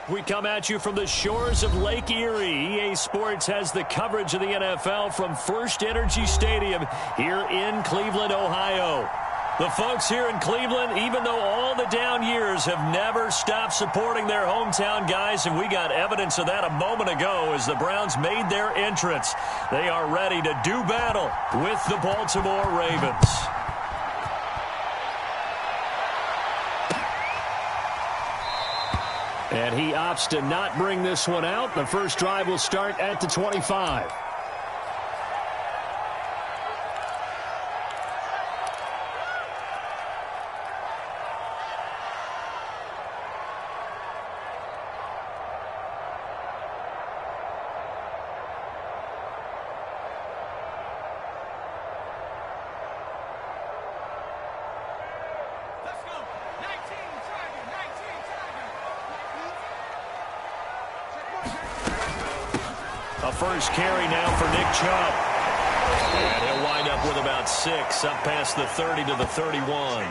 We come at you from the shores of Lake Erie. EA Sports has the coverage of the NFL from First Energy Stadium here in Cleveland, Ohio. The folks here in Cleveland, even though all the down years, have never stopped supporting their hometown guys, and we got evidence of that a moment ago as the Browns made their entrance. They are ready to do battle with the Baltimore Ravens. And he opts to not bring this one out. The first drive will start at the 25. A first carry now for Nick Chubb. And he'll wind up with about 6, up past the 30 to the 31.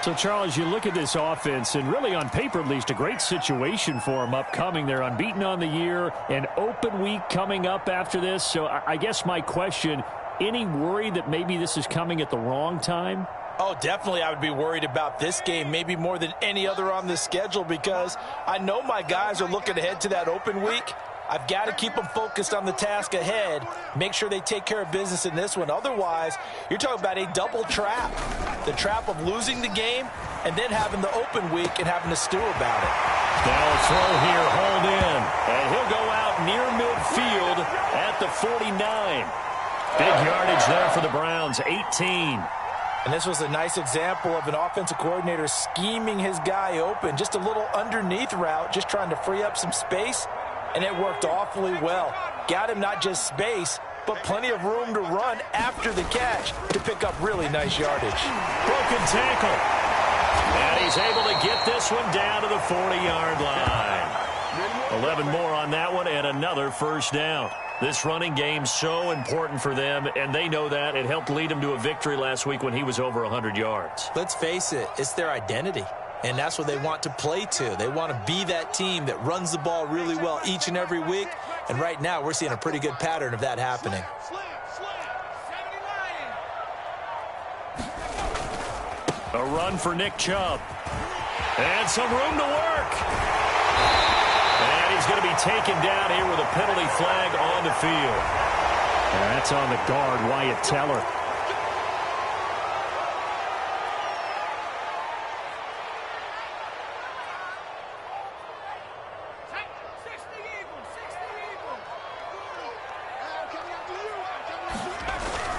So, Charles, you look at this offense, and really on paper at least, a great situation for them upcoming. They're unbeaten on the year, an open week coming up after this. So I guess my question, any worry that maybe this is coming at the wrong time? Oh, definitely I would be worried about this game, maybe more than any other on the schedule, because I know my guys are looking ahead to that open week. I've got to keep them focused on the task ahead, make sure they take care of business in this one. Otherwise, you're talking about a double trap. The trap of losing the game and then having the open week and having to stew about it. Now a throw here, hauled in. And he'll go out near midfield at the 49. Big yardage there for the Browns, 18. And this was a nice example of an offensive coordinator scheming his guy open. Just a little underneath route, just trying to free up some space. And it worked awfully well. Got him not just space, but plenty of room to run after the catch to pick up really nice yardage. Broken tackle. And he's able to get this one down to the 40-yard line. 11 more on that one and another first down. This running game so important for them, and they know that. It helped lead them to a victory last week when he was over 100 yards. Let's face it, it's their identity. And that's what they want to play to. They want to be that team that runs the ball really well each and every week. And right now, we're seeing a pretty good pattern of that happening. A run for Nick Chubb. And some room to work. And he's going to be taken down here with a penalty flag on the field. And that's on the guard, Wyatt Teller.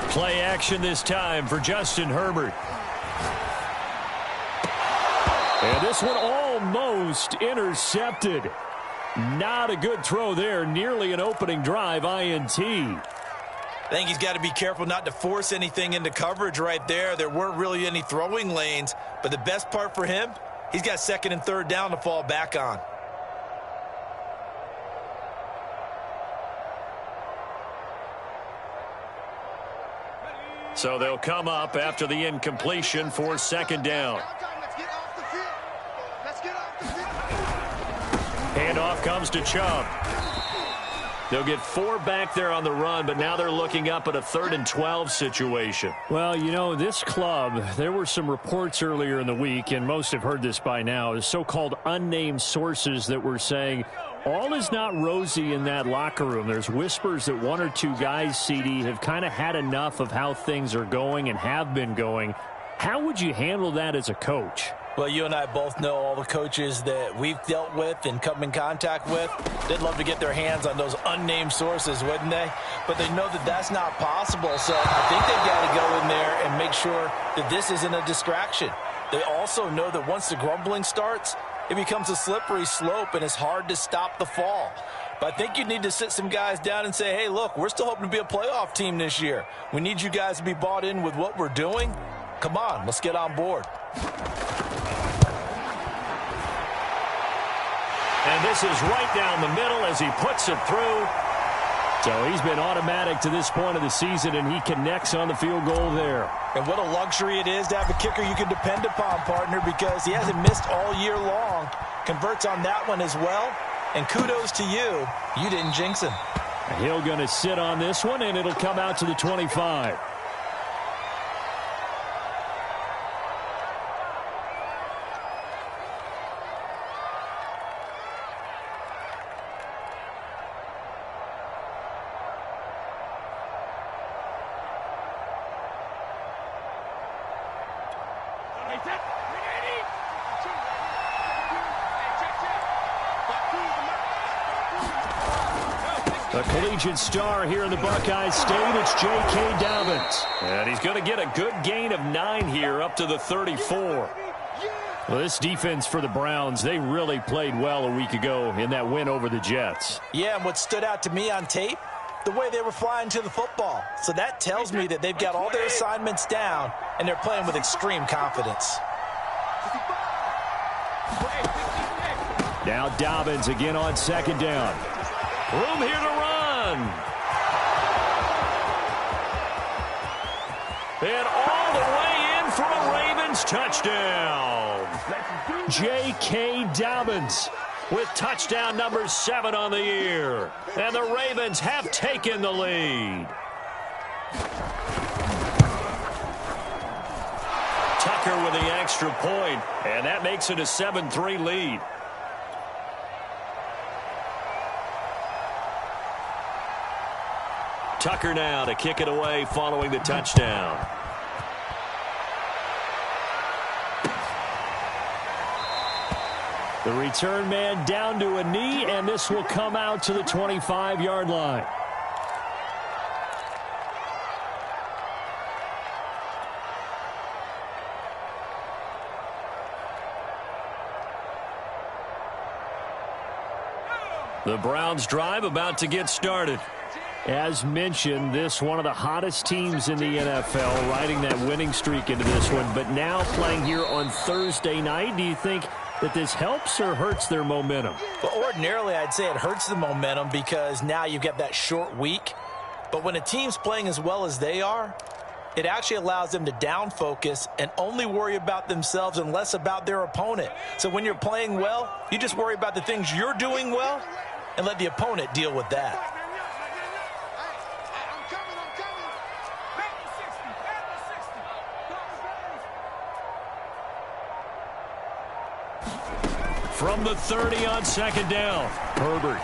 Play action this time for Justin Herbert. And this one almost intercepted. Not a good throw there. Nearly an opening drive INT. I think he's got to be careful not to force anything into coverage right there. There weren't really any throwing lanes. But the best part for him, he's got second and third down to fall back on. So they'll come up after the incompletion for second down. Handoff comes to Chubb. They'll get 4 back there on the run, but now they're looking up at a 3rd and 12 situation. Well, you know, this club, there were some reports earlier in the week, and most have heard this by now, the so-called unnamed sources that were saying all is not rosy in that locker room. There's whispers that 1 or 2 guys, CD, have kind of had enough of how things are going and have been going. How would you handle that as a coach? Well, you and I both know all the coaches that we've dealt with and come in contact with. They'd love to get their hands on those unnamed sources, wouldn't they? But they know that that's not possible. So I think they've got to go in there and make sure that this isn't a distraction. They also know that once the grumbling starts, it becomes a slippery slope, and it's hard to stop the fall. But I think you need to sit some guys down and say, hey, look, we're still hoping to be a playoff team this year. We need you guys to be bought in with what we're doing. Come on, let's get on board. And this is right down the middle as he puts it through. So he's been automatic to this point of the season, and he connects on the field goal there. And what a luxury it is to have a kicker you can depend upon, partner, because he hasn't missed all year long. converts on that one as well. And kudos to you. You didn't jinx him. Hill going to sit on this one, and it'll come out to the 25. The collegiate star here in the Buckeye State, it's J.K. Dobbins. And he's going to get a good gain of 9 here up to the 34. Well, this defense for the Browns, they really played well a week ago in that win over the Jets. Yeah, and what stood out to me on tape, the way they were flying to the football. So that tells me that they've got all their assignments down, and they're playing with extreme confidence. Now Dobbins again on second down. Room here to run. And all the way in for a Ravens touchdown. J.K. Dobbins with touchdown number 7 on the year. And the Ravens have taken the lead. Tucker with the extra point, and that makes it a 7-3 lead. Tucker now to kick it away following the touchdown. The return man down to a knee, and this will come out to the 25-yard line. The Browns drive about to get started. As mentioned, this one of the hottest teams in the NFL, riding that winning streak into this one, but now playing here on Thursday night. Do you think that this helps or hurts their momentum? Well, ordinarily, I'd say it hurts the momentum because now you've got that short week. But when a team's playing as well as they are, it actually allows them to down focus and only worry about themselves and less about their opponent. So when you're playing well, you just worry about the things you're doing well and let the opponent deal with that. From the 30 on second down, Herbert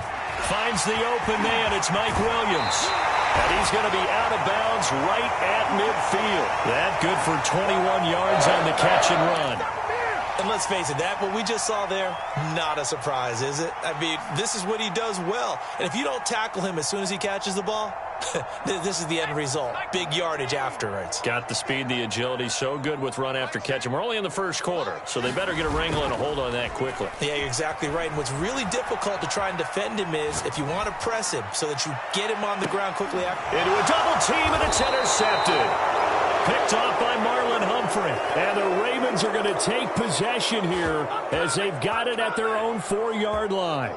finds the open man. It's Mike Williams. And he's going to be out of bounds right at midfield. That good for 21 yards on the catch and run. And let's face it, that what we just saw there, not a surprise, is it? I mean, this is what he does well. And if you don't tackle him as soon as he catches the ball, this is the end result. Big yardage afterwards. Got the speed, the agility, so good with run after catch. And we're only in the first quarter, so they better get a wrangle and a hold on that quickly. Yeah, you're exactly right. And what's really difficult to try and defend him is if you want to press him so that you get him on the ground quickly. Into a double team, and it's intercepted. Picked off by Marlon Humphrey. And the Ravens are going to take possession here as they've got it at their own 4-yard line.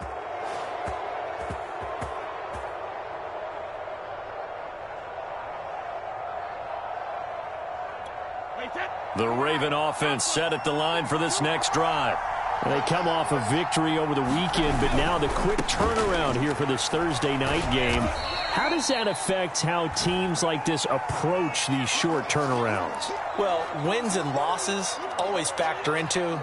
The Raven offense set at the line for this next drive. They come off a victory over the weekend, but now the quick turnaround here for this Thursday night game. How does that affect how teams like this approach these short turnarounds? Well, wins and losses always factor into,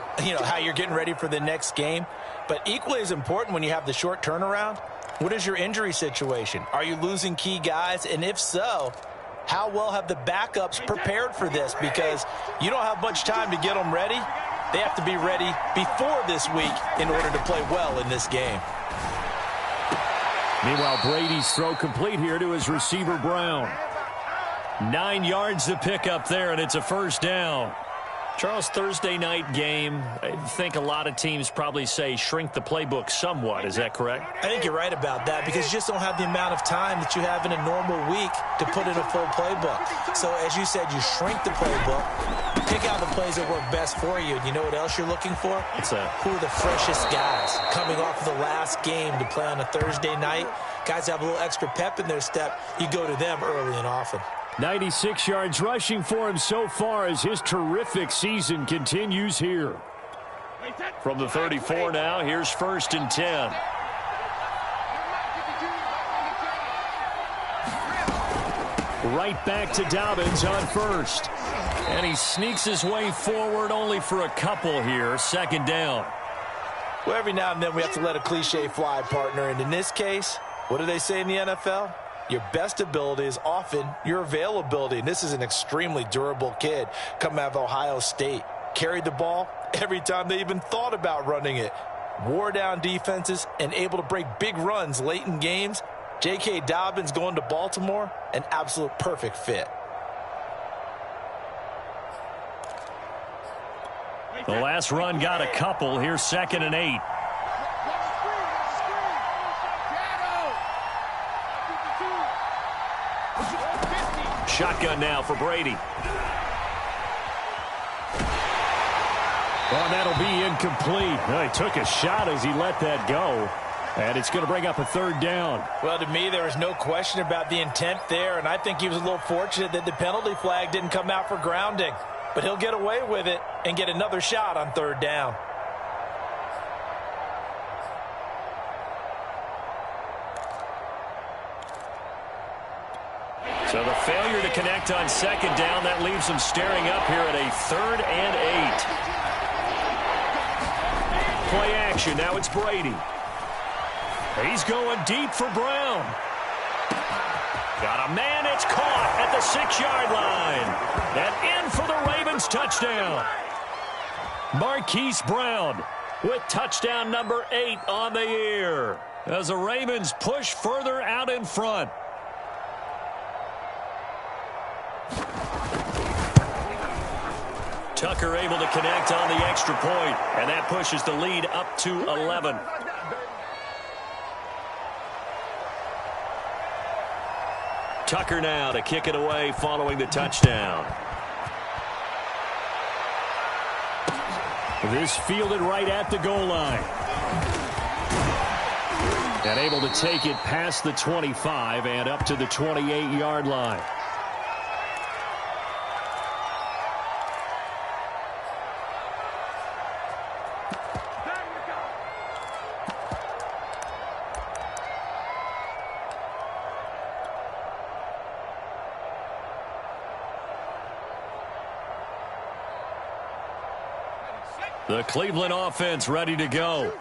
how you're getting ready for the next game. But equally as important when you have the short turnaround, what is your injury situation? Are you losing key guys? And if so, how well have the backups prepared for this? Because you don't have much time to get them ready. They have to be ready before this week in order to play well in this game. Meanwhile, Brady's throw complete here to his receiver, Brown. 9 yards to pick up there, and it's a first down. Charles, Thursday night game, I think a lot of teams probably say shrink the playbook somewhat. Is that correct? I think you're right about that because you just don't have the amount of time that you have in a normal week to put in a full playbook. So, as you said, you shrink the playbook, pick out the plays that work best for you. And you know what else you're looking for? What's that? Who are the freshest guys coming off of the last game to play on a Thursday night? Guys have a little extra pep in their step. You go to them early and often. 96 yards rushing for him so far as his terrific season continues here. From the 34 now, here's 1st and 10. Right back to Dobbins on 1st. And he sneaks his way forward only for a couple here. 2nd down. Well, every now and then we have to let a cliche fly, partner. And in this case, what do they say in the NFL? Your best ability is often your availability. And this is an extremely durable kid coming out of Ohio State. Carried the ball every time they even thought about running it. Wore down defenses and able to break big runs late in games. J.K. Dobbins going to Baltimore, an absolute perfect fit. The last run got a couple. Here's 2nd and 8. Shotgun now for Brady. Oh, that'll be incomplete. Well, he took a shot as he let that go. And it's going to bring up a 3rd down. Well, to me, there was no question about the intent there, and I think he was a little fortunate that the penalty flag didn't come out for grounding. But he'll get away with it and get another shot on 3rd down. So the failure to connect on 2nd down, that leaves him staring up here at a 3rd and 8. Play action. Now it's Brady. He's going deep for Brown. Got a man. It's caught at the 6-yard line. And in for the Ravens touchdown. Marquise Brown with touchdown number 8 on the year as the Ravens push further out in front. Tucker able to connect on the extra point, and that pushes the lead up to 11. Tucker now to kick it away following the touchdown. This fielded right at the goal line. And able to take it past the 25 and up to the 28-yard line. The Cleveland offense ready to go.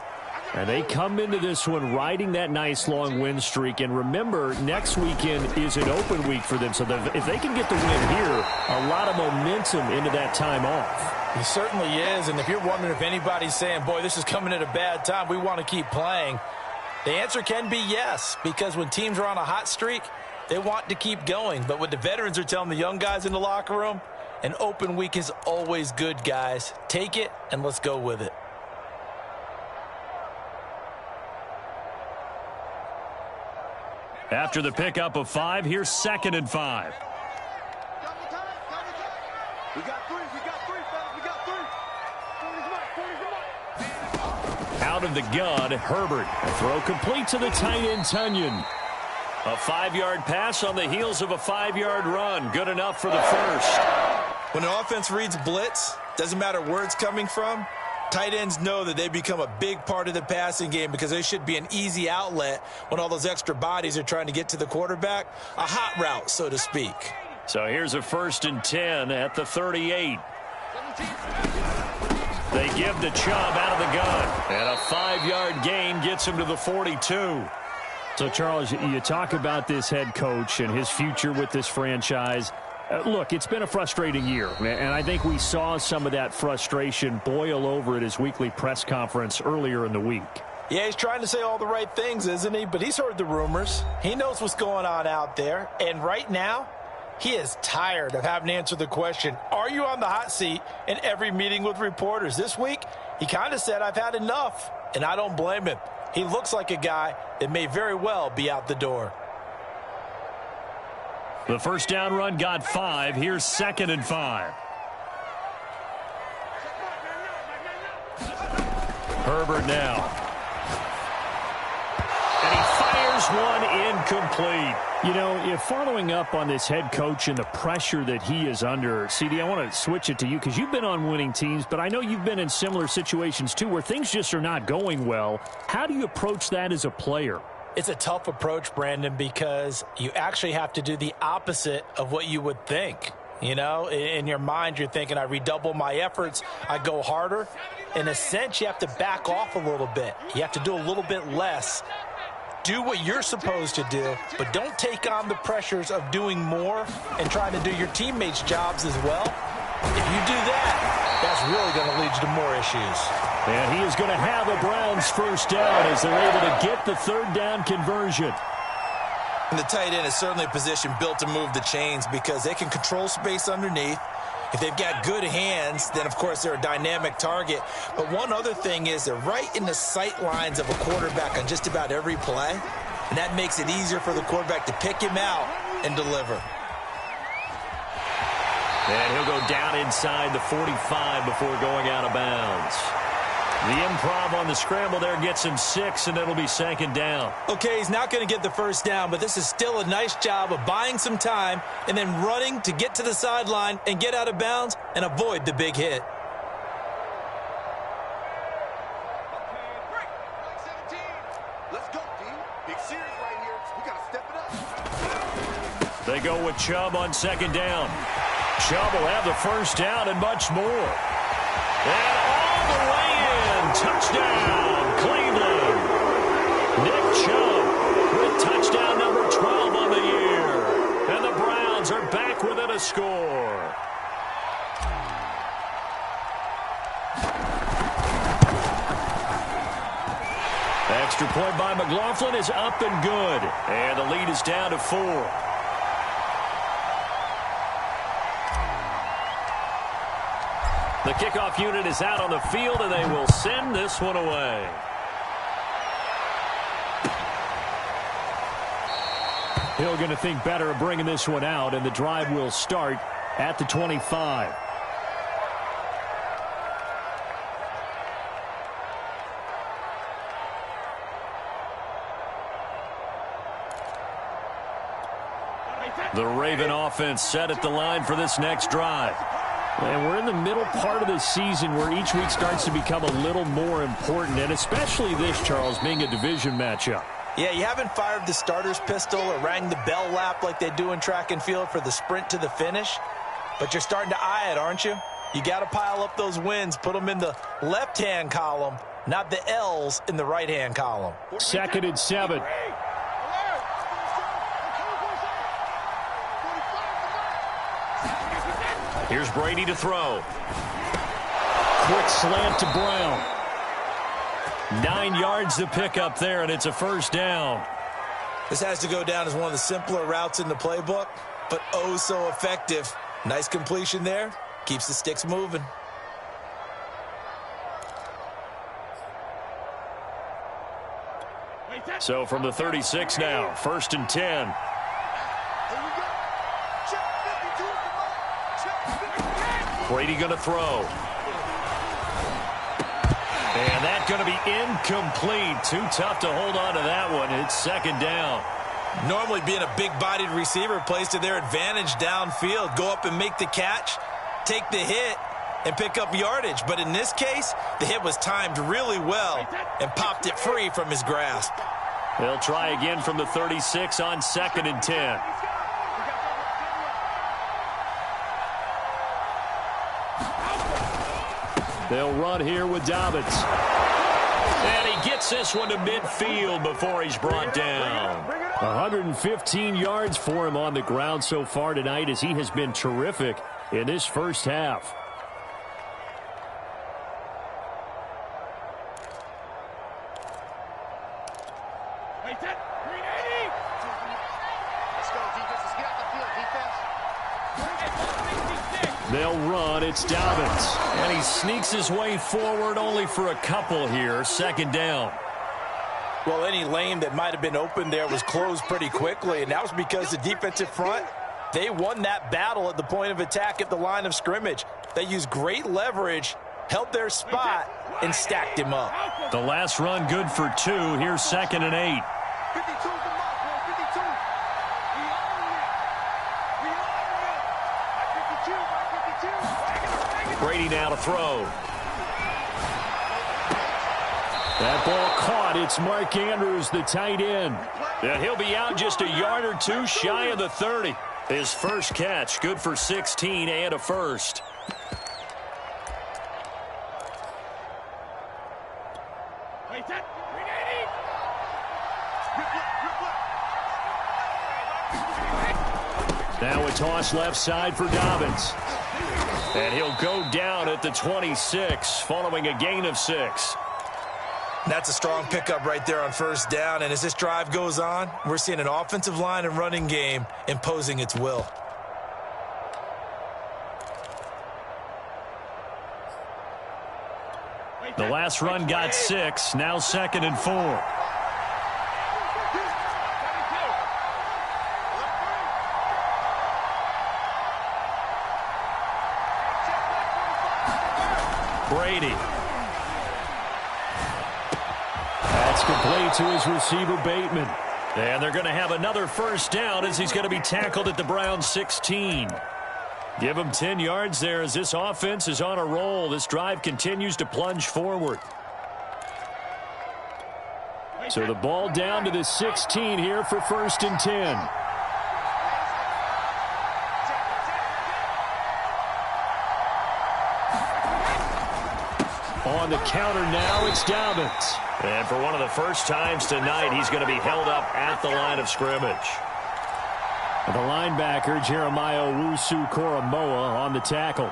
And they come into this one riding that nice long win streak. And remember, next weekend is an open week for them. So if they can get the win here, a lot of momentum into that time off. He certainly is. And if you're wondering if anybody's saying, boy, this is coming at a bad time, we want to keep playing, the answer can be yes. Because when teams are on a hot streak, they want to keep going. But what the veterans are telling the young guys in the locker room, an open week is always good, guys. Take it and let's go with it. After the pickup of 5, here's 2nd and 5. We got three, fellas. We got three. Out of the gun, Herbert. A throw complete to the tight end, Tunyon. A 5-yard pass on the heels of a 5-yard run. Good enough for the first. When an offense reads blitz, doesn't matter where it's coming from, tight ends know that they become a big part of the passing game because they should be an easy outlet when all those extra bodies are trying to get to the quarterback. A hot route, so to speak. So here's a 1st and 10 at the 38. They give to Chubb out of the gun. And a 5-yard gain gets him to the 42. So, Charles, you talk about this head coach and his future with this franchise. Look, it's been a frustrating year, and I think we saw some of that frustration boil over at his weekly press conference earlier in the week. Yeah, he's trying to say all the right things, isn't he? But he's heard the rumors. He knows what's going on out there. And right now, he is tired of having to answer the question, are you on the hot seat in every meeting with reporters? This week, he kind of said, I've had enough, and I don't blame him. He looks like a guy that may very well be out the door. The first down run got 5. Here's 2nd and 5. Herbert now. And he fires one incomplete. You know, if following up on this head coach and the pressure that he is under, CD, I want to switch it to you because you've been on winning teams, but I know you've been in similar situations too where things just are not going well. How do you approach that as a player? It's a tough approach, Brandon, because you actually have to do the opposite of what you would think. You know, in your mind, you're thinking, I redouble my efforts, I go harder. In a sense, you have to back off a little bit. You have to do a little bit less. Do what you're supposed to do, but don't take on the pressures of doing more and trying to do your teammates' jobs as well. If you do that, that's really going to lead you to more issues. And he is going to have a Browns first down as they're able to get the third down conversion. And the tight end is certainly a position built to move the chains because they can control space underneath. If they've got good hands, then, of course, they're a dynamic target. But one other thing is they're right in the sight lines of a quarterback on just about every play, and that makes it easier for the quarterback to pick him out and deliver. And he'll go down inside the 45 before going out of bounds. The improv on the scramble there gets him 6, and it'll be second down. Okay, he's not going to get the first down, but this is still a nice job of buying some time and then running to get to the sideline and get out of bounds and avoid the big hit. Let's go, D. Big series right here. We got to step it up. They go with Chubb on second down. Chubb will have the first down and much more. And all the way in, touchdown, Cleveland. Nick Chubb with touchdown number 12 on the year. And the Browns are back within a score. Extra point by McLaughlin is up and good. And the lead is down to 4. The kickoff unit is out on the field, and they will send this one away. Hill going to think better of bringing this one out, and the drive will start at the 25. The Raven offense set at the line for this next drive. And we're in the middle part of the season where each week starts to become a little more important, and especially this, Charles, being a division matchup. Yeah, you haven't fired the starter's pistol or rang the bell lap like they do in track and field for the sprint to the finish, but you're starting to eye it, aren't you? You got to pile up those wins, put them in the left-hand column, not the L's in the right-hand column. 2nd and 7. Here's Brady to throw. Quick slant to Brown. 9 yards to pick up there, and it's a first down. This has to go down as one of the simpler routes in the playbook, but oh so effective. Nice completion there. Keeps the sticks moving. So from the 36 now, 1st and 10. Brady going to throw. And that's going to be incomplete. Too tough to hold on to that one. It's 2nd down. Normally being a big-bodied receiver plays to their advantage downfield. Go up and make the catch, take the hit, and pick up yardage. But in this case, the hit was timed really well and popped it free from his grasp. They'll try again from the 36 on 2nd and 10. They'll run here with Dobbins. And he gets this one to midfield before he's brought down. 115 yards for him on the ground so far tonight as he has been terrific in this first half. They'll run. It's Dobbins. And he sneaks his way forward only for a couple here. 2nd down. Well, any lane that might have been open there was closed pretty quickly, and that was because the defensive front, they won that battle at the point of attack at the line of scrimmage. They used great leverage, held their spot, and stacked him up. The last run good for 2. Here's 2nd and 8. 52 is the mark, bro. 52. Brady now to throw. That ball caught. It's Mark Andrews, the tight end. And he'll be out just a yard or two shy of the 30. His first catch, good for 16 and a first. Now a toss left side for Dobbins. And he'll go down at the 26 following a gain of 6. That's a strong pickup right there on first down. And as this drive goes on, we're seeing an offensive line and running game imposing its will. The last run got 6. Now 2nd and 4. Brady. That's complete to his receiver, Bateman. And they're going to have another first down as he's going to be tackled at the Browns 16. Give him 10 yards there as this offense is on a roll. This drive continues to plunge forward. So the ball down to the 16 here for 1st and 10. On the counter now, it's Dobbins. And for one of the first times tonight, he's going to be held up at the line of scrimmage. The linebacker, Jeremiah Owusu-Koramoah, on the tackle.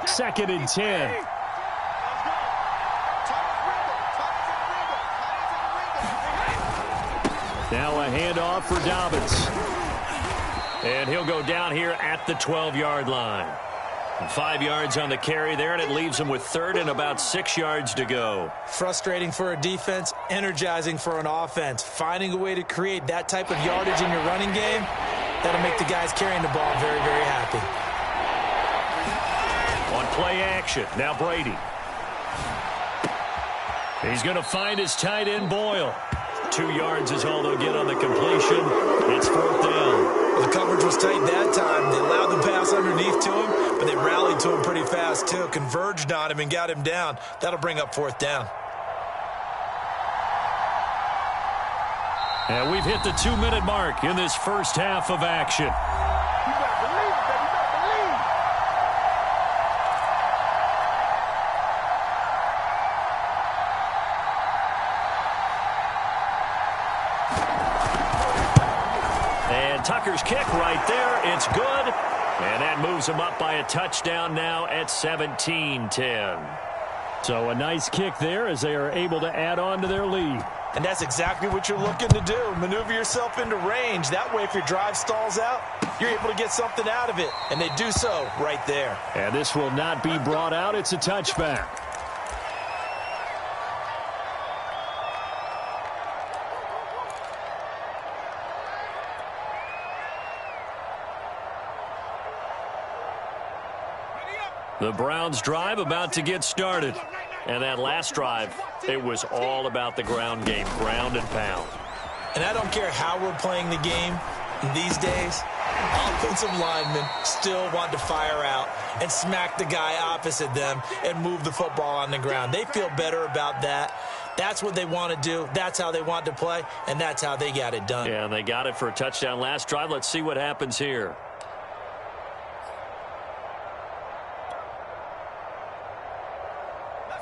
Second and 10. Now a handoff for Dobbins. And he'll go down here at the 12-yard line. 5 yards on the carry there, and it leaves him with 3rd and about 6 yards to go. Frustrating for a defense, energizing for an offense. Finding a way to create that type of yardage in your running game, that'll make the guys carrying the ball very, very happy. On play action, now Brady. He's going to find his tight end, Boyle. 2 yards is all they'll get on the completion. It's 4th down. Well, the coverage was tight that time. They allowed the pass underneath to him, but they rallied to him pretty fast, too. Converged on him and got him down. That'll bring up 4th down. And we've hit the 2-minute mark in this first half of action. Tucker's kick right there. It's good. And that moves him up by a touchdown now at 17-10. So a nice kick there as they are able to add on to their lead. And that's exactly what you're looking to do. Maneuver yourself into range. That way, if your drive stalls out, you're able to get something out of it. And they do so right there. And this will not be brought out. It's a touchback. The Browns drive about to get started. And that last drive, it was all about the ground game, ground and pound. And I don't care how we're playing the game these days, offensive linemen still want to fire out and smack the guy opposite them and move the football on the ground. They feel better about that. That's what they want to do. That's how they want to play, and that's how they got it done. Yeah, and they got it for a touchdown last drive. Let's see what happens here.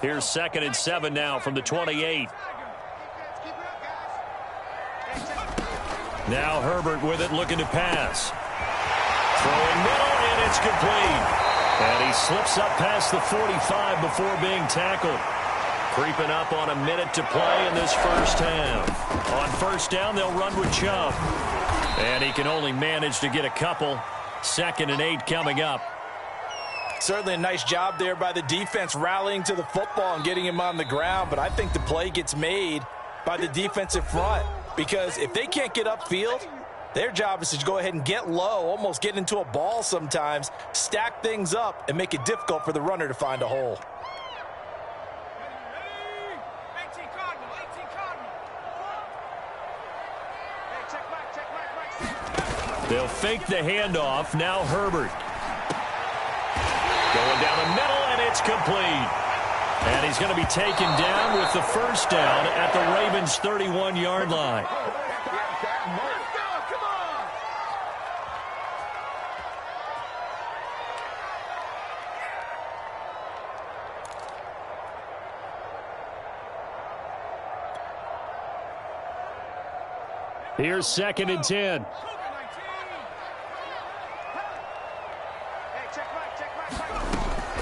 Here's 2nd and 7 now from the 28. Now Herbert with it, looking to pass. Throwing middle, and it's complete. And he slips up past the 45 before being tackled. Creeping up on a minute to play in this first half. On first down, they'll run with Chubb. And he can only manage to get a couple. 2nd and 8 coming up. Certainly a nice job there by the defense rallying to the football and getting him on the ground, but I think the play gets made by the defensive front because if they can't get upfield, their job is to go ahead and get low, almost get into a ball sometimes, stack things up, and make it difficult for the runner to find a hole. They'll fake the handoff. Now Herbert. Going down the middle, and it's complete. And he's going to be taken down with the first down at the Ravens' 31-yard line. Here's 2nd and 10.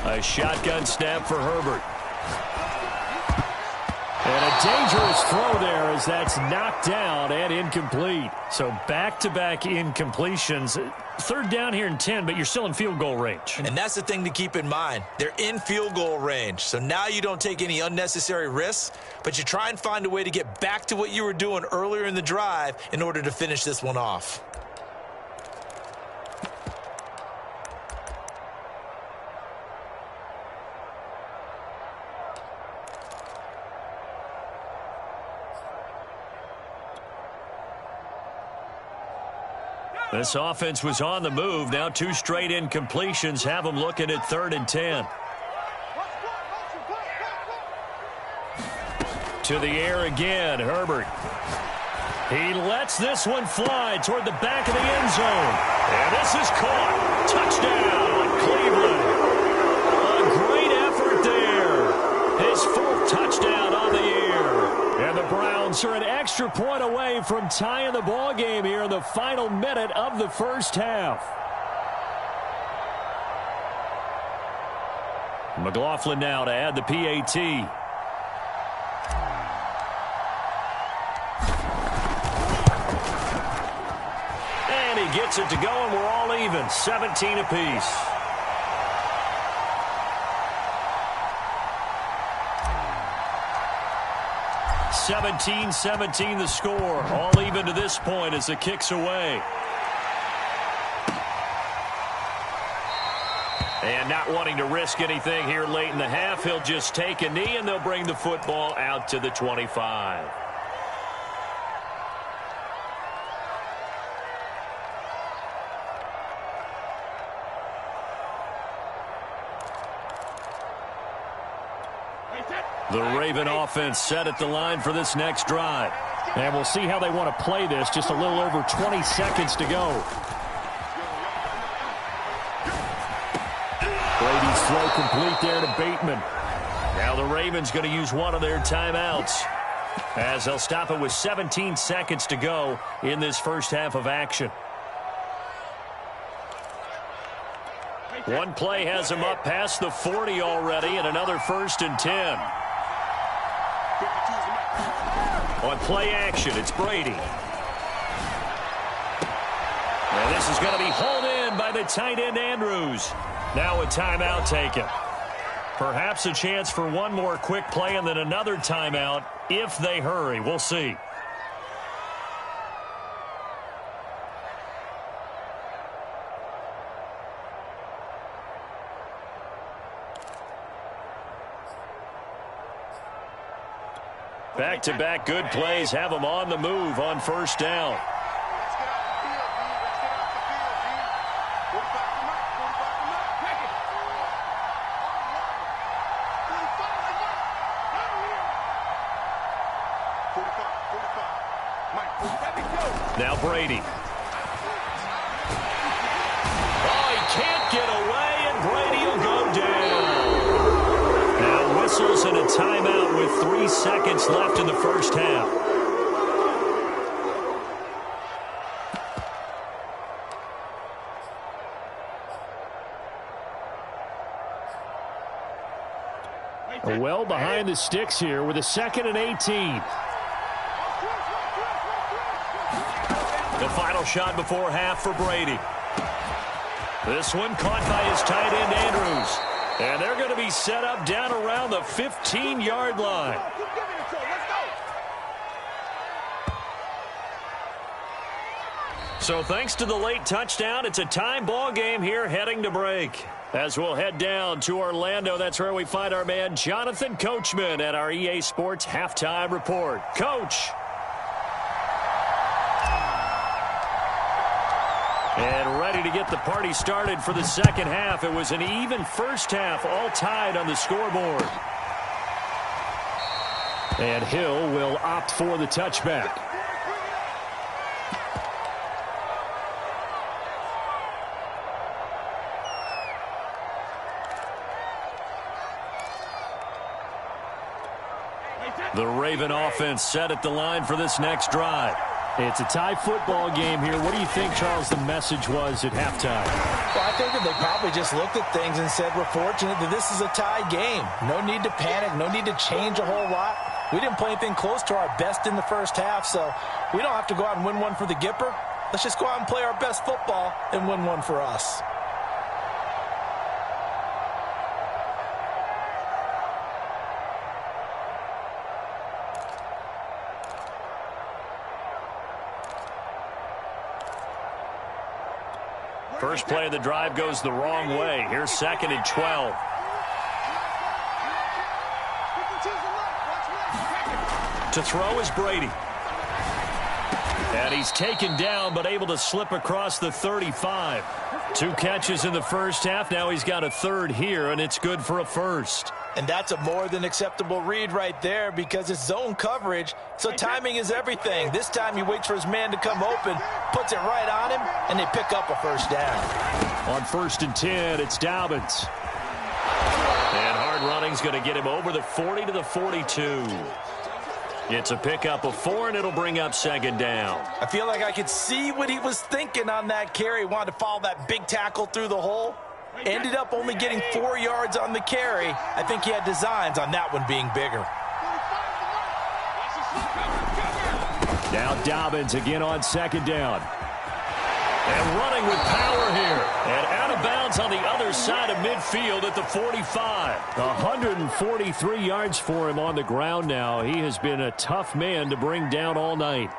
A shotgun snap for Herbert. And a dangerous throw there as that's knocked down and incomplete. So back-to-back incompletions. 3rd down here and 10, but you're still in field goal range. And that's the thing to keep in mind. They're in field goal range. So now you don't take any unnecessary risks, but you try and find a way to get back to what you were doing earlier in the drive in order to finish this one off. This offense was on the move. Now 2 straight incompletions have them looking at 3rd and 10. To the air again, Herbert. He lets this one fly toward the back of the end zone. And this is caught. Touchdown, Cleveland. A great effort there. His 4th touchdown on the year. And the Browns are an extra point away from tying the ball game here in the final minute of the first half. McLaughlin now to add the PAT. And he gets it to go, and we're all even, 17 apiece. (17-17) the score. All even to this point as the kick's away. And not wanting to risk anything here late in the half, he'll just take a knee, and they'll bring the football out to the 25. The Raven offense set at the line for this next drive. And we'll see how they want to play this. Just a little over 20 seconds to go. Brady's throw complete there to Bateman. Now the Ravens going to use one of their timeouts, as they'll stop it with 17 seconds to go in this first half of action. One play has him up past the 40 already, and another 1st and 10. On play action, it's Brady. And this is going to be hauled in by the tight end, Andrews. Now a timeout taken. Perhaps a chance for one more quick play and then another timeout if they hurry. We'll see. Back-to-back good plays have them on the move on first down. Now Brady. Oh, he can't get away, and Brady will go down. Now whistles and a timeout with 3 seconds left in the first half. Well behind the sticks here with a 2nd and 18. The final shot before half for Brady. This one caught by his tight end, Andrews. And they're going to be set up down around the 15-yard line. So thanks to the late touchdown, it's a time ball game here heading to break. As we'll head down to Orlando, that's where we find our man Jonathan Coachman at our EA Sports Halftime Report. Coach. And ready to get the party started for the second half. It was an even first half, all tied on the scoreboard. And Hill will opt for the touchback. The Raven offense set at the line for this next drive. It's a tie football game here. What do you think, Charles, the message was at halftime? Well, I think that they probably just looked at things and said, we're fortunate that this is a tie game. No need to panic. No need to change a whole lot. We didn't play anything close to our best in the first half, so we don't have to go out and win one for the Gipper. Let's just go out and play our best football and win one for us. First play of the drive goes the wrong way. Here's 2nd and 12. To throw is Brady. And he's taken down, but able to slip across the 35. 2 catches in the first half. Now he's got a third here, and it's good for a first. And that's a more than acceptable read right there because it's zone coverage, so timing is everything. This time he waits for his man to come open, puts it right on him, and they pick up a first down. On 1st and 10, it's Dobbins. And hard running's going to get him over the 40 to the 42. It's a pickup of 4, and it'll bring up 2nd down. I feel like I could see what he was thinking on that carry. He wanted to follow that big tackle through the hole. Ended up only getting 4 yards on the carry. I think he had designs on that one being bigger. Now Dobbins again on 2nd down. And running with power here. And out of bounds on the other side of midfield at the 45. 143 yards for him on the ground now. He has been a tough man to bring down all night.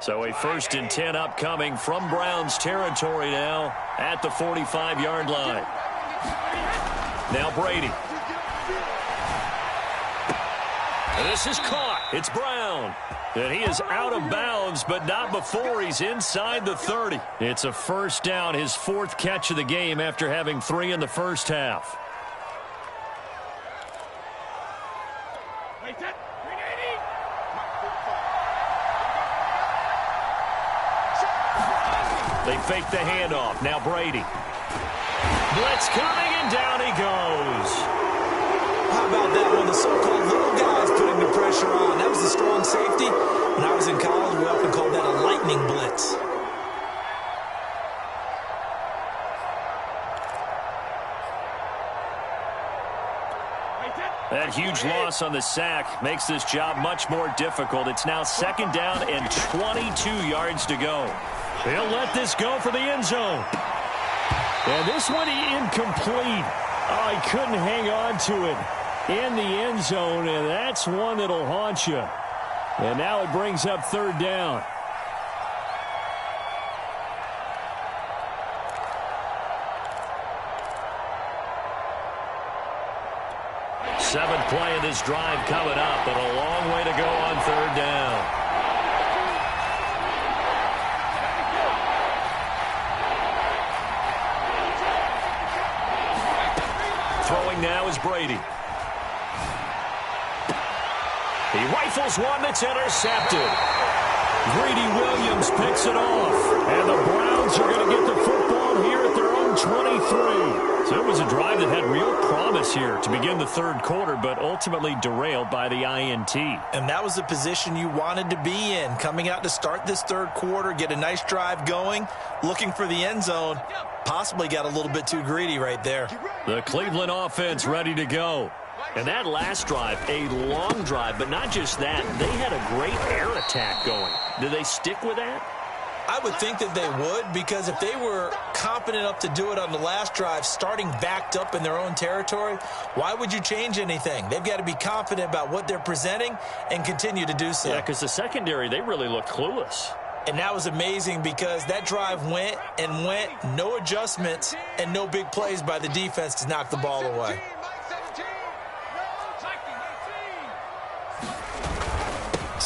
So a 1st and 10 upcoming from Browns territory now at the 45-yard line. Now Brady. And this is caught. It's Brown. And he is out of bounds, but not before he's inside the 30. It's a first down, his 4th catch of the game after having 3 in the first half. They fake the handoff. Now Brady. Blitz coming, and down he goes. How about that one? The so-called little guys putting the pressure on. That was a strong safety. When I was in college, we often called that a lightning blitz. That huge loss on the sack makes this job much more difficult. It's now 2nd down and 22 yards to go. He'll let this go for the end zone. And this one incomplete. Oh, he couldn't hang on to it in the end zone, and that's one that'll haunt you. And now it brings up 3rd down. Seventh play of this drive coming up, but a long way to go on 3rd down. Throwing now is Brady. He rifles one that's intercepted. Greedy Williams picks it off. And the Browns are going to get the football here at their own 23. So it was a drive that had real promise here to begin the 3rd quarter, but ultimately derailed by the INT. And that was the position you wanted to be in. Coming out to start this 3rd quarter, get a nice drive going, looking for the end zone. Possibly got a little bit too greedy right there. The Cleveland offense ready to go. And that last drive, a long drive, but not just that. They had a great air attack going. Do they stick with that? I would think that they would, because if they were confident enough to do it on the last drive, starting backed up in their own territory, why would you change anything? They've got to be confident about what they're presenting and continue to do so. Yeah, because the secondary, they really look clueless. And that was amazing because that drive went and went, no adjustments and no big plays by the defense to knock the ball away.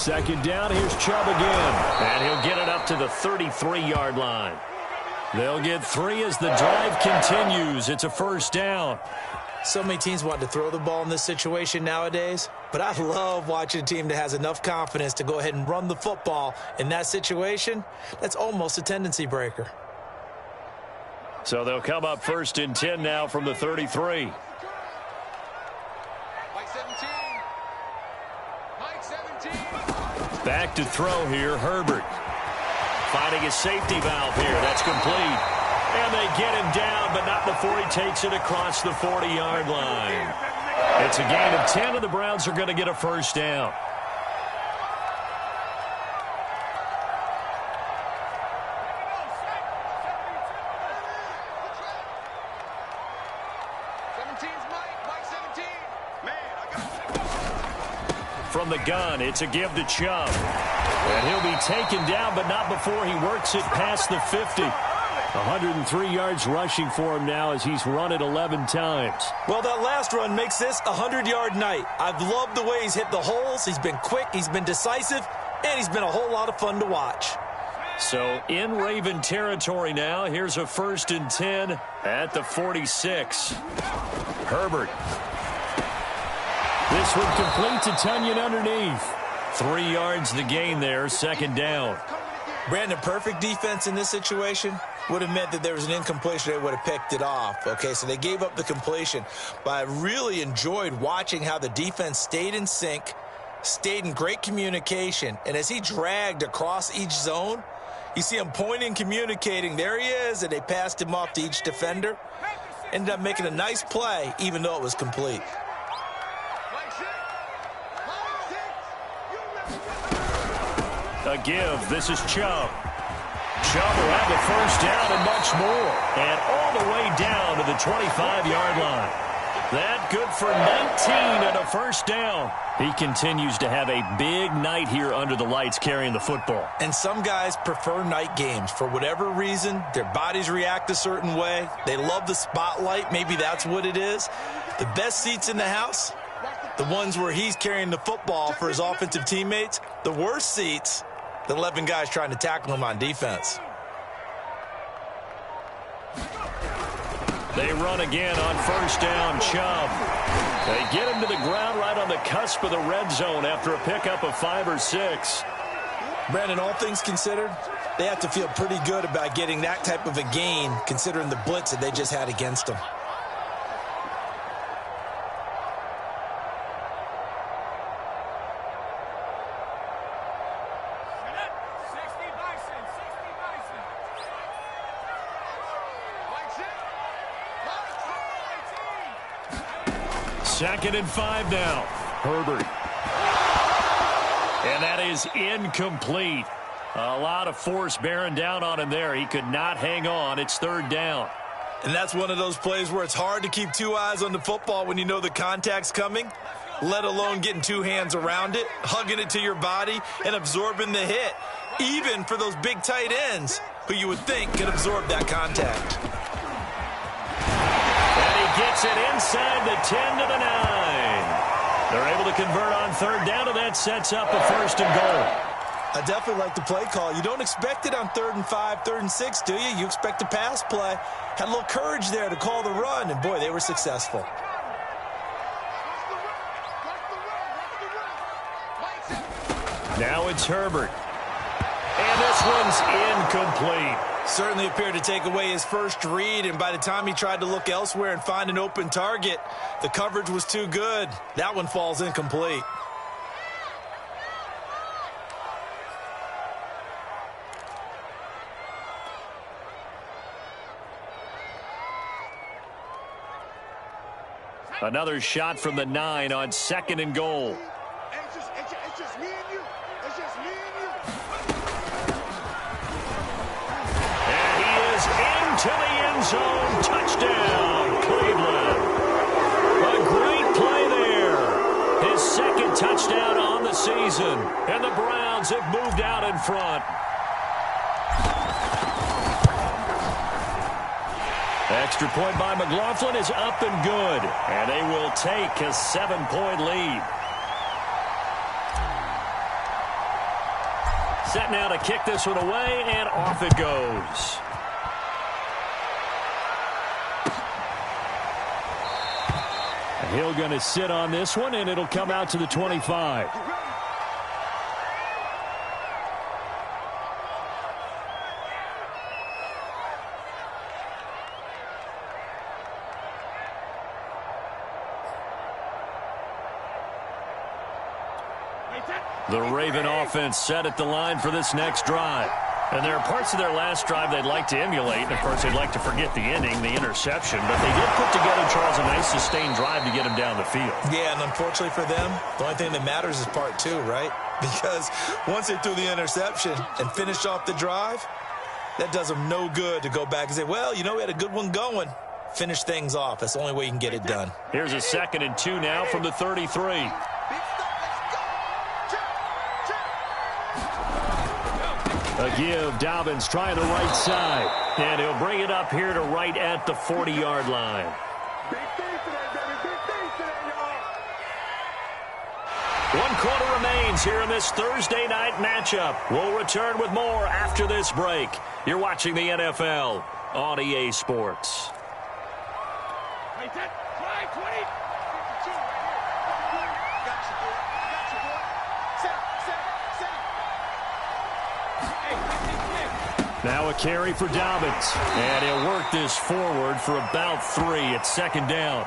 Second down, here's Chubb again. And he'll get it up to the 33-yard line. They'll get 3 as the drive continues. It's a first down. So many teams want to throw the ball in this situation nowadays, but I love watching a team that has enough confidence to go ahead and run the football in that situation. That's almost a tendency breaker. So they'll come up 1st and 10 now from the 33. Mike 17. Mike 17. Back to throw here, Herbert. Finding a safety valve here. That's complete. And they get him down, but not before he takes it across the 40-yard line. It's a gain of 10, and the Browns are going to get a first down. From the gun, it's a give to Chubb. And he'll be taken down, but not before he works it past the 50. 103 yards rushing for him now as he's run it 11 times. Well, that last run makes this a 100-yard night. I've loved the way he's hit the holes. He's been quick, he's been decisive, and he's been a whole lot of fun to watch. So in Raven territory now, here's a 1st and 10 at the 46. Herbert. This one complete to Tunyon underneath. 3 yards the gain there, 2nd down. Brandon, perfect defense in this situation would have meant that there was an incompletion. They would have picked it off. Okay, so they gave up the completion. But I really enjoyed watching how the defense stayed in sync, stayed in great communication. And as he dragged across each zone, you see him pointing, communicating. There he is, and they passed him off to each defender. Ended up making a nice play, even though it was complete. A give. This is Chubb. Chubb will have the first down and much more. And all the way down to the 25-yard line. That good for 19 and a first down. He continues to have a big night here under the lights carrying the football. And some guys prefer night games. For whatever reason, their bodies react a certain way. They love the spotlight. Maybe that's what it is. The best seats in the house, the ones where he's carrying the football for his offensive teammates. The worst seats, the 11 guys trying to tackle him on defense. They run again on first down, Chubb. They get him to the ground right on the cusp of the red zone after a pickup of 5 or 6. Brandon, all things considered, they have to feel pretty good about getting that type of a gain considering the blitz that they just had against them. Second and 5 now. Herbert. And that is incomplete. A lot of force bearing down on him there. He could not hang on. It's 3rd down. And that's one of those plays where it's hard to keep 2 eyes on the football when you know the contact's coming, let alone getting 2 hands around it, hugging it to your body, and absorbing the hit, even for those big tight ends who you would think could absorb that contact. Gets it inside the 10 to the 9. They're able to convert on 3rd down, and that sets up a 1st and goal. I definitely like the play call. You don't expect it on 3rd and 5, 3rd and 6, do you? You expect a pass play. Had a little courage there to call the run, and boy, they were successful. Now it's Herbert. And this one's incomplete. Certainly appeared to take away his first read, and by the time he tried to look elsewhere and find an open target, the coverage was too good. That one falls incomplete. Another shot from the 9 on 2nd and goal. It's just me and you. It's just me and you. To the end zone, touchdown, Cleveland. A great play there. His 2nd touchdown on the season, and the Browns have moved out in front. Extra point by McLaughlin is up and good, and they will take a 7-point lead. Set now to kick this one away, and off it goes. Hill going to sit on this one, and it'll come out to the 25. The Raven offense set at the line for this next drive. And there are parts of their last drive they'd like to emulate. And, of course, they'd like to forget the inning, the interception. But they did put together, Charles, a nice sustained drive to get them down the field. Yeah, and unfortunately for them, the only thing that matters is part two, right? Because once they threw the interception and finished off the drive, that does them no good to go back and say, well, you know, we had a good one going. Finish things off. That's the only way you can get it done. Here's a 2nd and 2 now from the 33. A give, Dobbins trying the right side. And he'll bring it up here to right at the 40-yard line. One quarter remains here in this Thursday night matchup. We'll return with more after this break. You're watching the NFL on EA Sports. Now a carry for Dobbins. And he'll work this forward for about 3. It's 2nd down.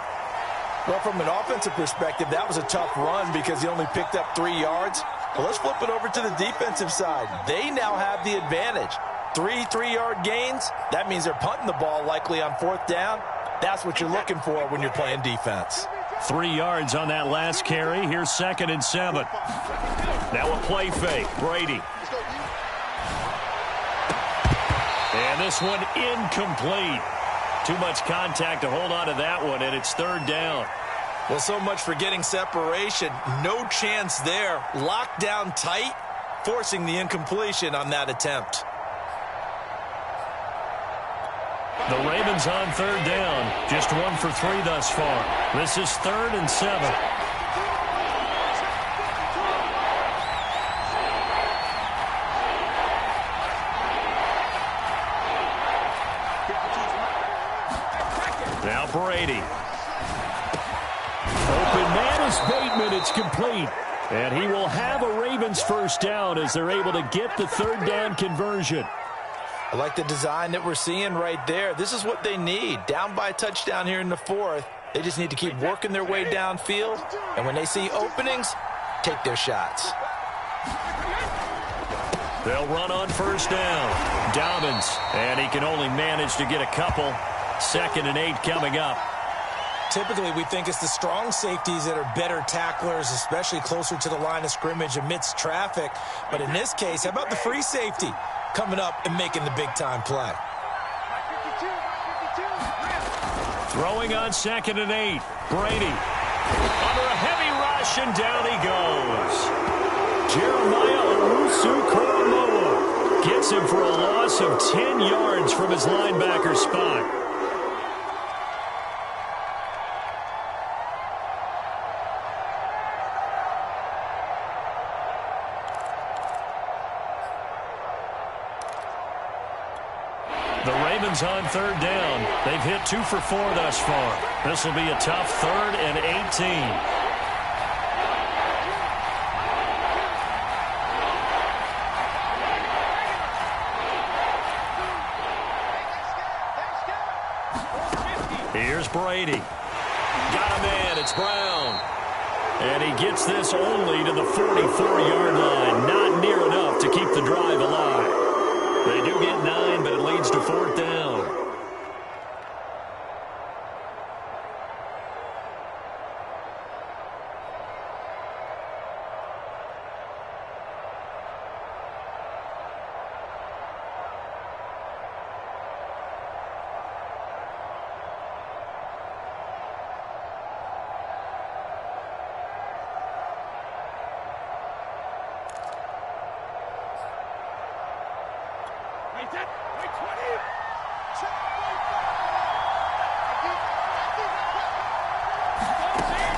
Well, from an offensive perspective, that was a tough run because he only picked up 3 yards. Well, let's flip it over to the defensive side. They now have the advantage. 3 3-yard gains. That means they're punting the ball likely on 4th down. That's what you're looking for when you're playing defense. 3 yards on that last carry. Here's 2nd and 7. Now a play fake. Brady. And this one incomplete. Too much contact to hold on to that one, and it's 3rd down. Well, so much for getting separation. No chance there. Locked down tight, forcing the incompletion on that attempt. The Ravens on 3rd down. Just 1 for 3 thus far. This is 3rd and 7. Now Brady. Open man is Bateman. It's complete. And he will have a Ravens 1st down as they're able to get the 3rd down conversion. I like the design that we're seeing right there. This is what they need. Down by a touchdown here in the 4th. They just need to keep working their way downfield. And when they see openings, take their shots. They'll run on 1st down. Dobbins. And he can only manage to get a couple. 2nd and 8 coming up. Typically, we think it's the strong safeties that are better tacklers, especially closer to the line of scrimmage amidst traffic. But in this case, how about the free safety coming up and making the big-time play? Throwing on 2nd and 8. Brady. Under a heavy rush, and down he goes. Jeremiah Owusu-Koramoah gets him for a loss of 10 yards from his linebacker spot. The Ravens on 3rd down. They've hit 2 for 4 thus far. This will be a tough 3rd and 18. Here's Brady. Got a man. It's Brown. And he gets this only to the 44-yard line. Not near enough to keep the drive alive. They do get 9, but it leads to 4th down.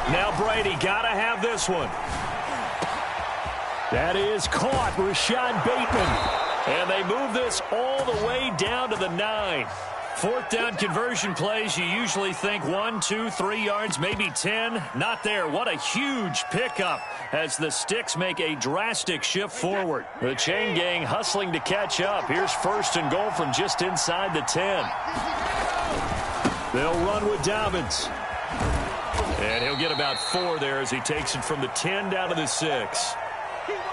Now Brady got to have this one. That is caught, Rashad Bateman. And they move this all the way down to the 9. Fourth down conversion plays, you usually think 1, 2, 3 yards, maybe 10. Not there. What a huge pickup as the Sticks make a drastic shift forward. The chain gang hustling to catch up. Here's first and goal from just inside the 10. They'll run with Dobbins. And he'll get about 4 there as he takes it from the 10 down to the 6.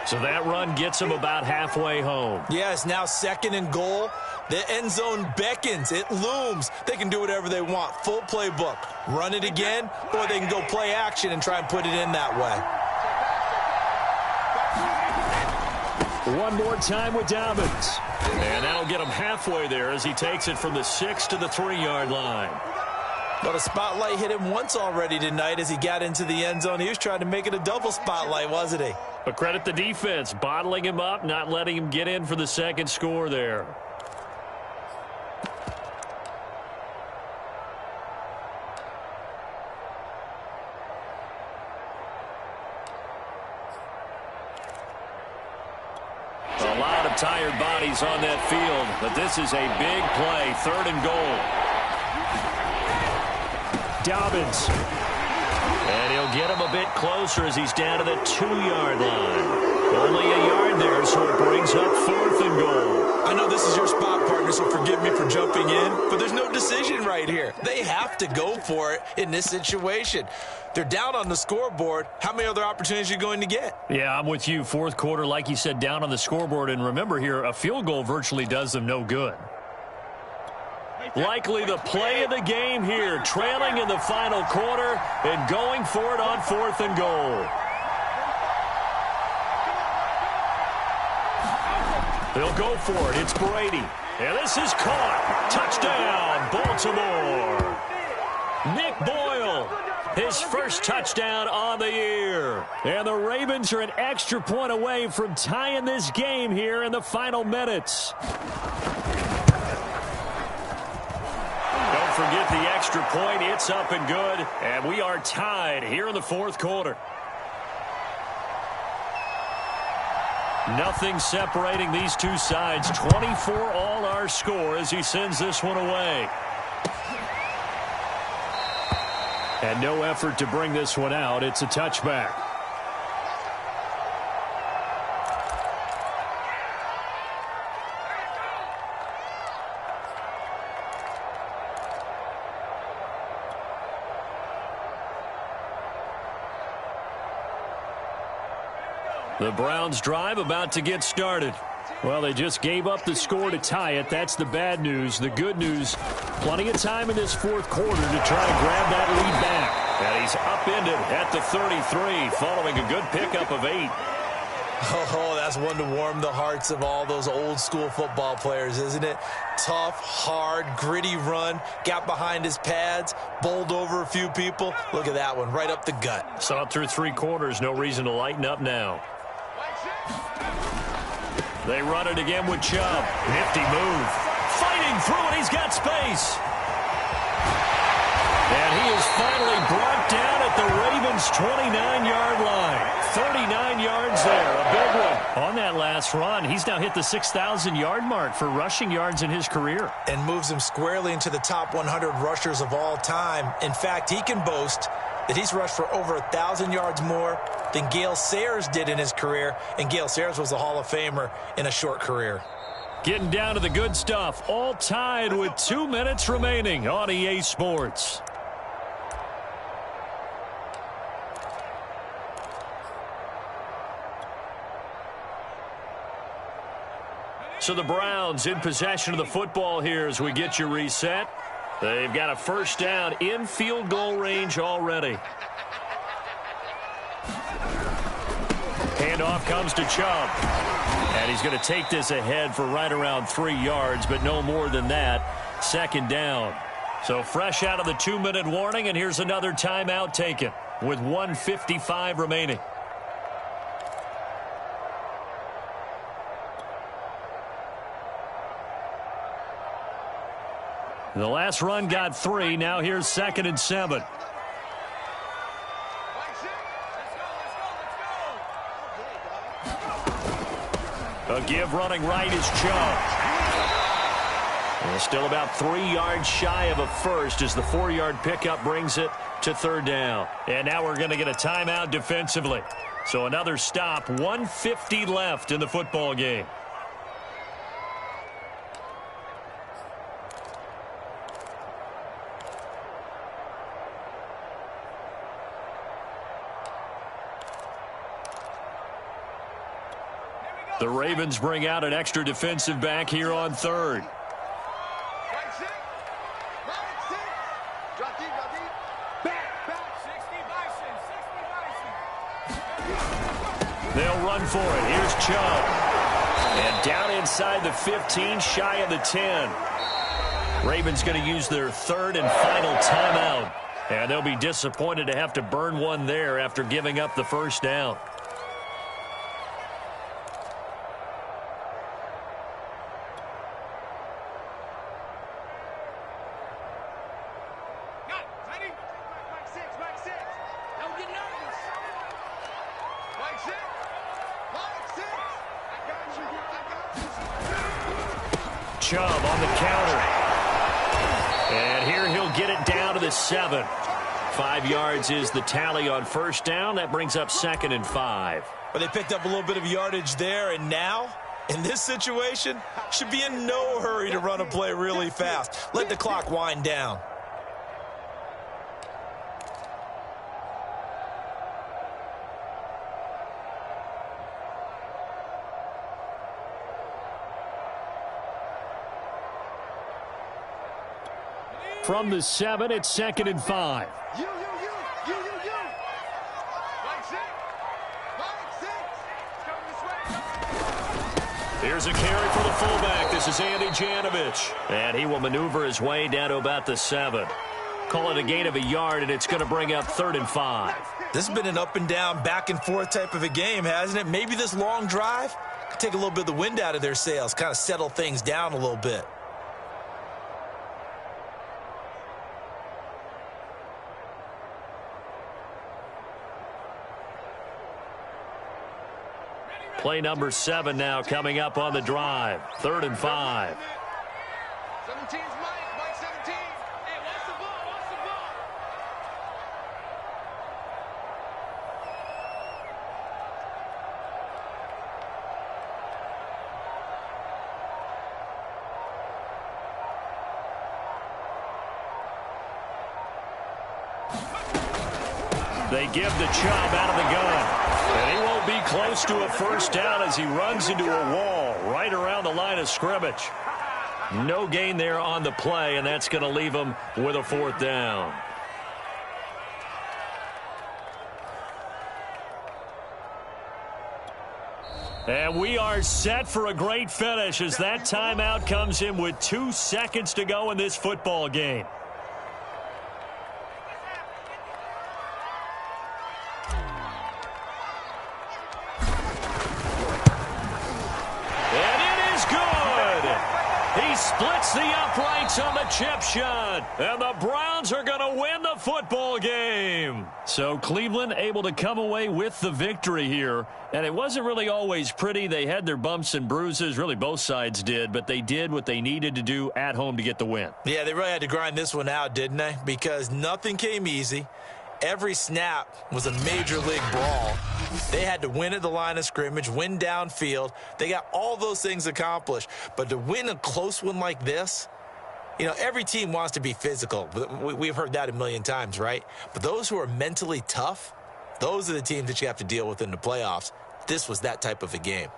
So that run gets him about halfway home. Yeah, it's now second and goal. The end zone beckons. It looms. They can do whatever they want. Full playbook. Run it again, or they can go play action and try and put it in that way. One more time with Dobbins. And that'll get him halfway there as he takes it from the 6 to the 3-yard line. But a spotlight hit him once already tonight as he got into the end zone. He was trying to make it a double spotlight, wasn't he? But credit the defense, bottling him up, not letting him get in for the second score there. A lot of tired bodies on that field, but this is a big play, 3rd and goal. Dobbins. And he'll get him a bit closer as he's down to the 2-yard line. Only a yard there, so it brings up 4th and goal. I know this is your spot, partner, so forgive me for jumping in, but there's no decision right here. They have to go for it in this situation. They're down on the scoreboard. How many other opportunities are you going to get? Yeah, I'm with you. Fourth quarter, like you said, down on the scoreboard. And remember here, a field goal virtually does them no good. Likely the play of the game here, trailing in the final quarter and going for it on 4th and goal. They'll go for it. It's Brady. And this is caught. Touchdown, Baltimore. Nick Boyle, his first touchdown on the year. And the Ravens are an extra point away from tying this game here in the final minutes. Don't forget the extra point. It's up and good. And we are tied here in the 4th quarter. Nothing separating these two sides. 24 all our score as he sends this one away. And no effort to bring this one out. It's a touchback. The Browns drive about to get started. Well, they just gave up the score to tie it. That's the bad news. The good news, plenty of time in this 4th quarter to try and grab that lead back. And he's upended at the 33 following a good pickup of 8. Oh, that's one to warm the hearts of all those old school football players, isn't it? Tough, hard, gritty run, got behind his pads, bowled over a few people. Look at that one, right up the gut. Saw it through 3 quarters, no reason to lighten up now. They run it again with Chubb. Nifty move. Fighting through it, he's got space. And he is finally brought down at the Ravens' 29-yard line. 39 yards there, a big one. On that last run, he's now hit the 6,000-yard mark for rushing yards in his career. And moves him squarely into the top 100 rushers of all time. In fact, he can boast that he's rushed for over 1,000 yards more than Gale Sayers did in his career. And Gale Sayers was a Hall of Famer in a short career. Getting down to the good stuff. All tied with 2 minutes remaining on EA Sports. So the Browns in possession of the football here as we get you reset. They've got a first down in field goal range already. Handoff comes to Chubb. And he's going to take this ahead for right around 3 yards, but no more than that. 2nd down. So fresh out of the 2-minute warning, and here's another timeout taken with 1:55 remaining. The last run got 3. Now here's 2nd and 7. A give running right is Chubb. And still about 3 yards shy of a first as the 4-yard pickup brings it to third down. And now we're going to get a timeout defensively. So another stop, 1:50 left in the football game. The Ravens bring out an extra defensive back here on third. They'll run for it. Here's Chubb. And down inside the 15, shy of the 10. Ravens going to use their third and final timeout. And they'll be disappointed to have to burn one there after giving up the first down. Chubb on the counter. And here he'll get it down to the 7. 5 yards is the tally on first down. That brings up 2nd and 5. But they picked up a little bit of yardage there, and now, in this situation, should be in no hurry to run a play really fast. Let the clock wind down. From the 7, it's 2nd and 5. Here's a carry for the fullback. This is Andy Janovich. And he will maneuver his way down to about the 7. Call it a gain of a yard, and it's going to bring up 3rd and 5. This has been an up and down, back and forth type of a game, hasn't it? Maybe this long drive could take a little bit of the wind out of their sails, kind of settle things down a little bit. Play number 7 now coming up on the drive. 3rd and 5. 17's Mike 17. Hey, what's the ball? What's the ball? They give the Chubb out of the gun. And he won't be close to a first down as he runs into a wall right around the line of scrimmage. No gain there on the play, and that's going to leave him with a 4th down. And we are set for a great finish as that timeout comes in with 2 seconds to go in this football game. Splits the uprights on the chip shot. And the Browns are going to win the football game. So Cleveland able to come away with the victory here. And it wasn't really always pretty. They had their bumps and bruises. Really, both sides did. But they did what they needed to do at home to get the win. Yeah, they really had to grind this one out, didn't they? Because nothing came easy. Every snap was a major league brawl. They had to win at the line of scrimmage, win downfield. They got all those things accomplished. But to win a close one like this, you know, every team wants to be physical. We've heard that a million times, right? But those who are mentally tough, those are the teams that you have to deal with in the playoffs. This was that type of a game.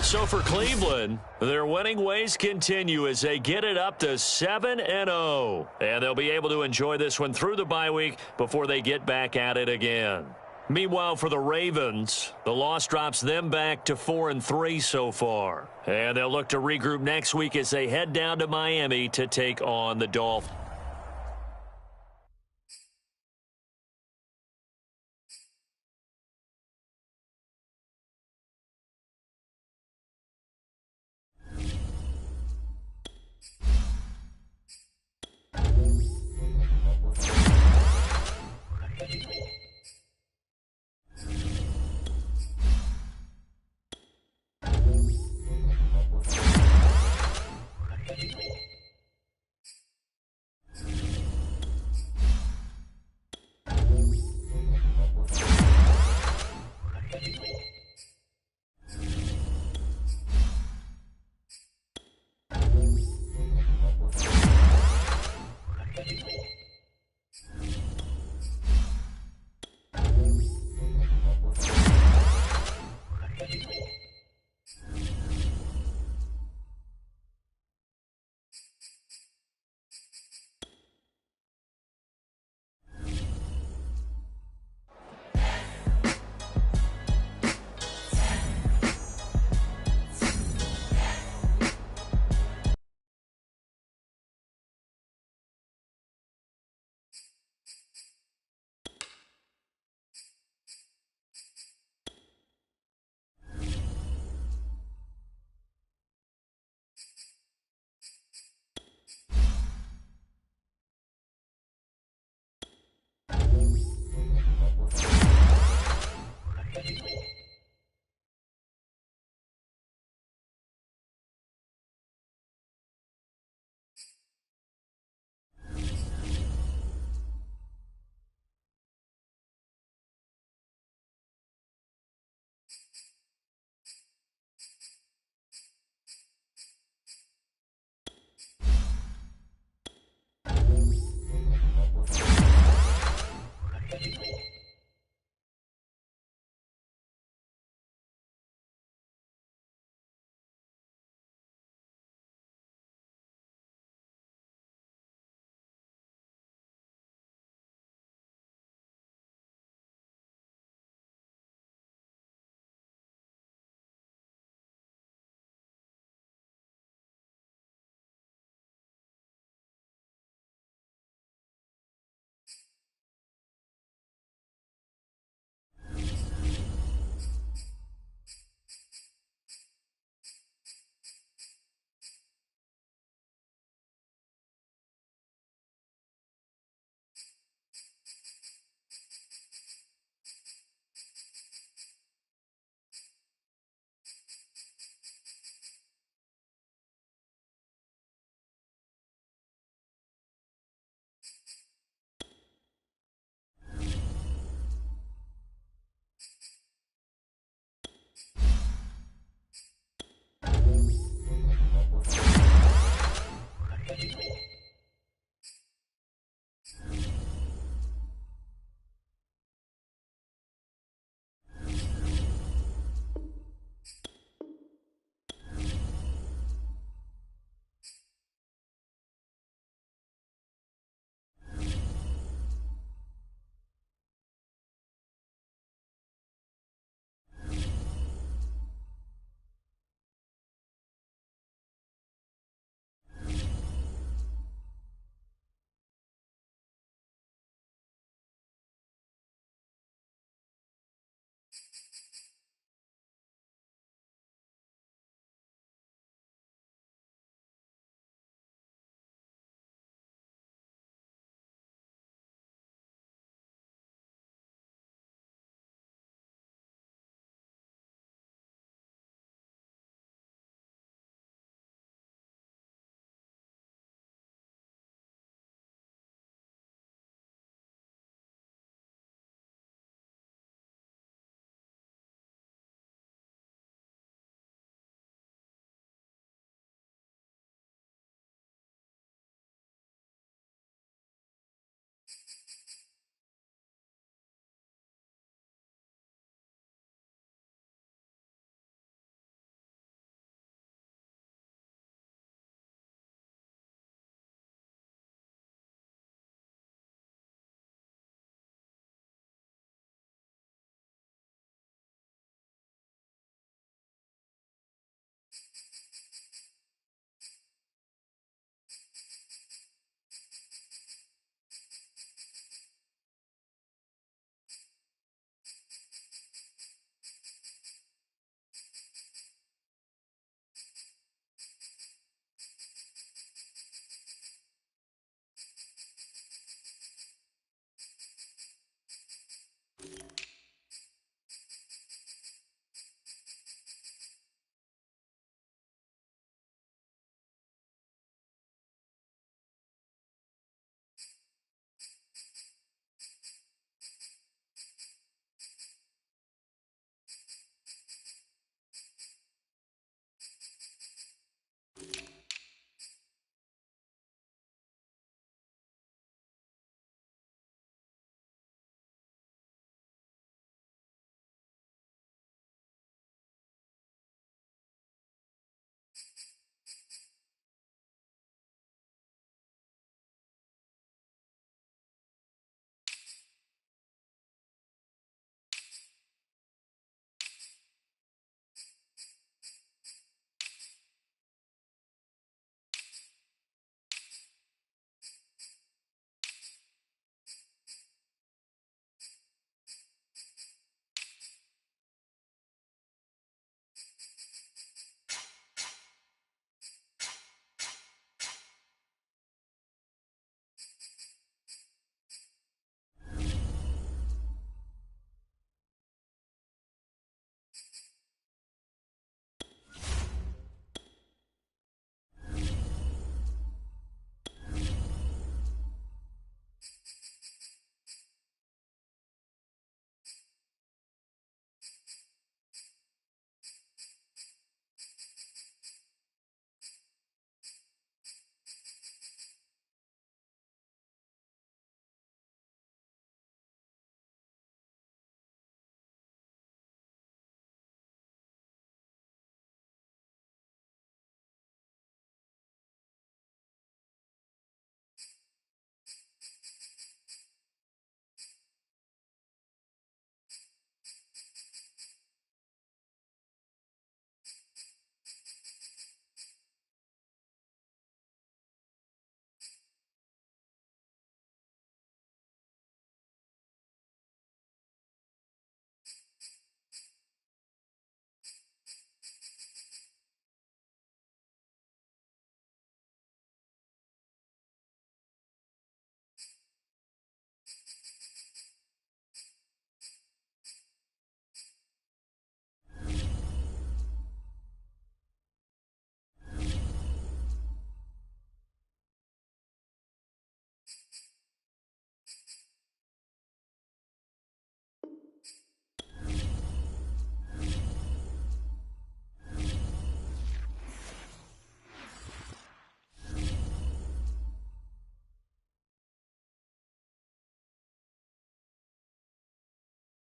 So for Cleveland, their winning ways continue as they get it up to 7-0. And they'll be able to enjoy this one through the bye week before they get back at it again. Meanwhile, for the Ravens, the loss drops them back to 4-3 so far. And they'll look to regroup next week as they head down to Miami to take on the Dolphins.